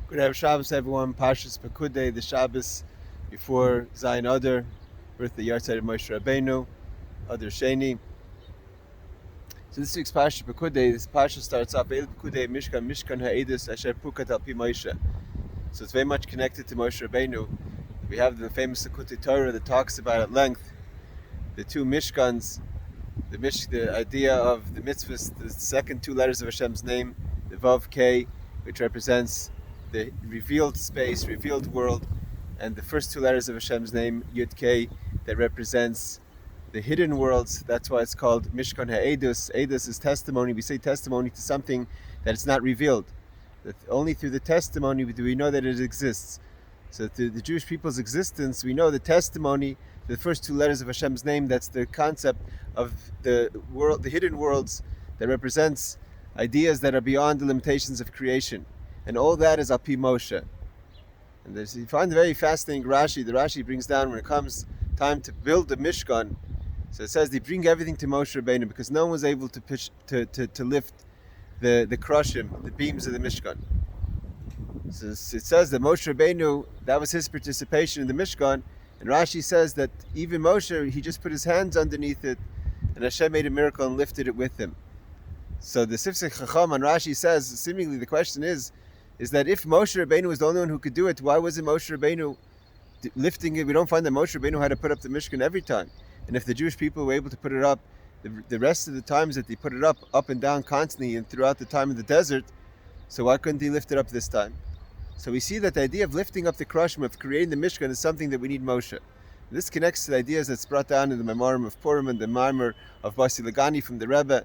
Good have Shabbos, everyone. Parshas Pekudai, the Shabbos before Zayin Adar, birth of the Yartzeit of Moshe Rabbeinu, Adar Sheni. So this week's Parshas Pekudai, this Parsha starts off, El Pekudai Mishkan Ha'edus Asher Pukat Al Pi Moshe. So it's very much connected to Moshe Rabbeinu. We have the famous Likutei Torah that talks about at length the two Mishkans, the idea of the mitzvahs, the second two letters of Hashem's name, the Vav K, which represents the revealed space, revealed world, and the first two letters of Hashem's name, Yud K, that represents the hidden worlds. That's why it's called Mishkan Ha'edus. Edus is testimony. We say testimony to something that is not revealed. That only through the testimony do we know that it exists. So through the Jewish people's existence, we know the testimony, the first two letters of Hashem's name. That's the concept of the world, the hidden worlds, that represents ideas that are beyond the limitations of creation. And all that is Al Pi Moshe. And you find a very fascinating Rashi. The Rashi brings down when it comes time to build the Mishkan. So it says they bring everything to Moshe Rabbeinu because no one was able to lift the Krushim, the beams of the Mishkan. So it says that Moshe Rabbeinu, that was his participation in the Mishkan. And Rashi says that even Moshe, he just put his hands underneath it, and Hashem made a miracle and lifted it with him. So the Sifsei Chacham on Rashi says, seemingly the question is that if Moshe Rabbeinu was the only one who could do it, why wasn't Moshe Rabbeinu lifting it? We don't find that Moshe Rabbeinu had to put up the Mishkan every time. And if the Jewish people were able to put it up, the rest of the times that they put it up and down constantly and throughout the time of the desert, so why couldn't they lift it up this time? So we see that the idea of lifting up the Krushim, of creating the Mishkan, is something that we need Moshe. This connects to the ideas that's brought down in the Memorim of Purim and the Maimar of Basi Lagani from the Rebbe.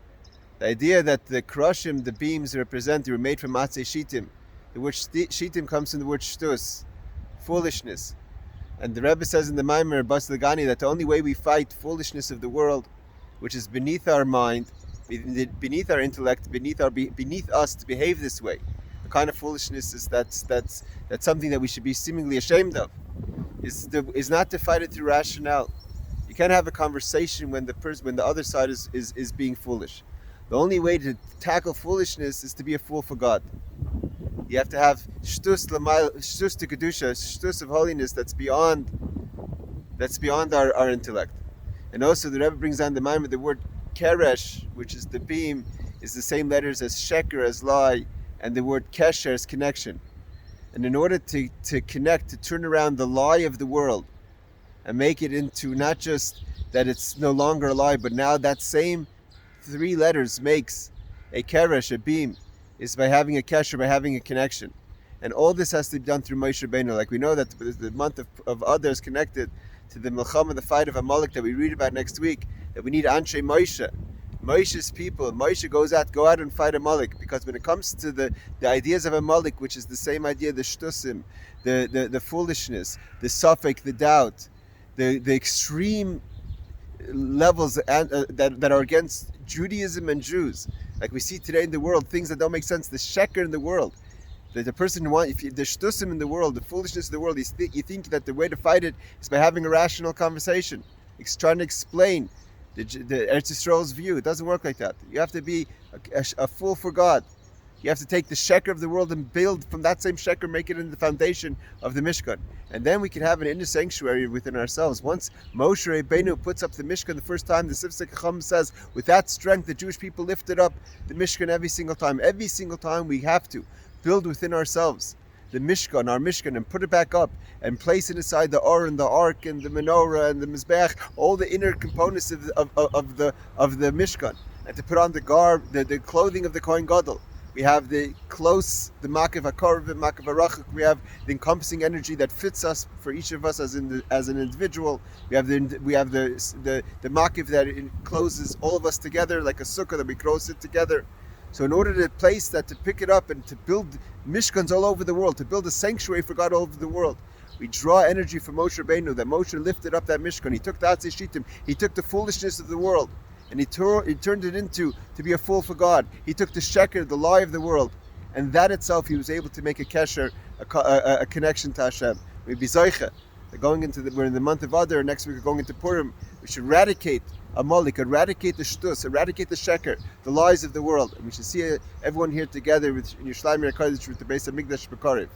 The idea that the Krushim, the beams, they were made from Matzei Shittim. The word Shittim comes from the word Shtus, foolishness. And the Rebbe says in the Maimar of Basi Lagani that the only way we fight foolishness of the world, which is beneath our mind, beneath our intellect, beneath us to behave this way. The kind of foolishness is that's something that we should be seemingly ashamed of. Is not to fight it through rationale. You can't have a conversation when the other side is being foolish. The only way to tackle foolishness is to be a fool for God. You have to have shtus to kedusha, shtus of holiness that's beyond our intellect. And also the Rebbe brings down the word keresh, which is the beam, is the same letters as sheker, as lie, and the word kesher is connection. And in order to connect, to turn around the lie of the world and make it into not just that it's no longer a lie, but now that same three letters makes a keresh, a beam, is by having a kesher, by having a connection. And all this has to be done through Moshe Rabbeinu. Like we know that the month of Adar is connected to the Milchama, the fight of Amalek that we read about next week, that we need Anshe Moshe. Moshe's people, Moshe go out and fight Amalek, because when it comes to the ideas of Amalek, which is the same idea, the shtusim, the foolishness, the suffix, the doubt, the extreme levels that are against Judaism and Jews, like we see today in the world, things that don't make sense, the sheker in the world, that the person the shtusim in the world, the foolishness of the world, you think that the way to fight it is by having a rational conversation, trying to explain the Eretz Yisrael's view. It doesn't work like that. You have to be a fool for God. You have to take the sheker of the world and build from that same sheker, make it into the foundation of the Mishkan. And then we can have an inner sanctuary within ourselves. Once Moshe Rabbeinu puts up the Mishkan the first time, the Sifsei Chacham says, with that strength, the Jewish people lifted up the Mishkan every single time. Every single time we have to build within ourselves the Mishkan, our Mishkan, and put it back up and place it inside the Or and the Ark and the Menorah and the Mizbeach, all the inner components of the Mishkan, and to put on the garb, the clothing of the Kohen Gadol. We have the close, the Makav HaKorv, the Makav HaRachuk. We have the encompassing energy that fits us for each of us as an individual. We have the Makav that encloses all of us together like a sukkah that we close it together. So in order to place that, to pick it up and to build Mishkans all over the world, to build a sanctuary for God all over the world, we draw energy from Moshe Rabbeinu, that Moshe lifted up that Mishkan. He took the Atzei Shittim, he took the foolishness of the world, and he turned it into to be a fool for God. He took the sheker, the lie of the world, and that itself he was able to make a kesher, a connection to Hashem. We be Zoiche. We're in the month of Adar, next week we're going into Purim. We should eradicate Amalek, eradicate the shtus, eradicate the sheker, the lies of the world. And we should see everyone here together with Yerushalayim HaKadosh with the base of Mikdash B'Karev.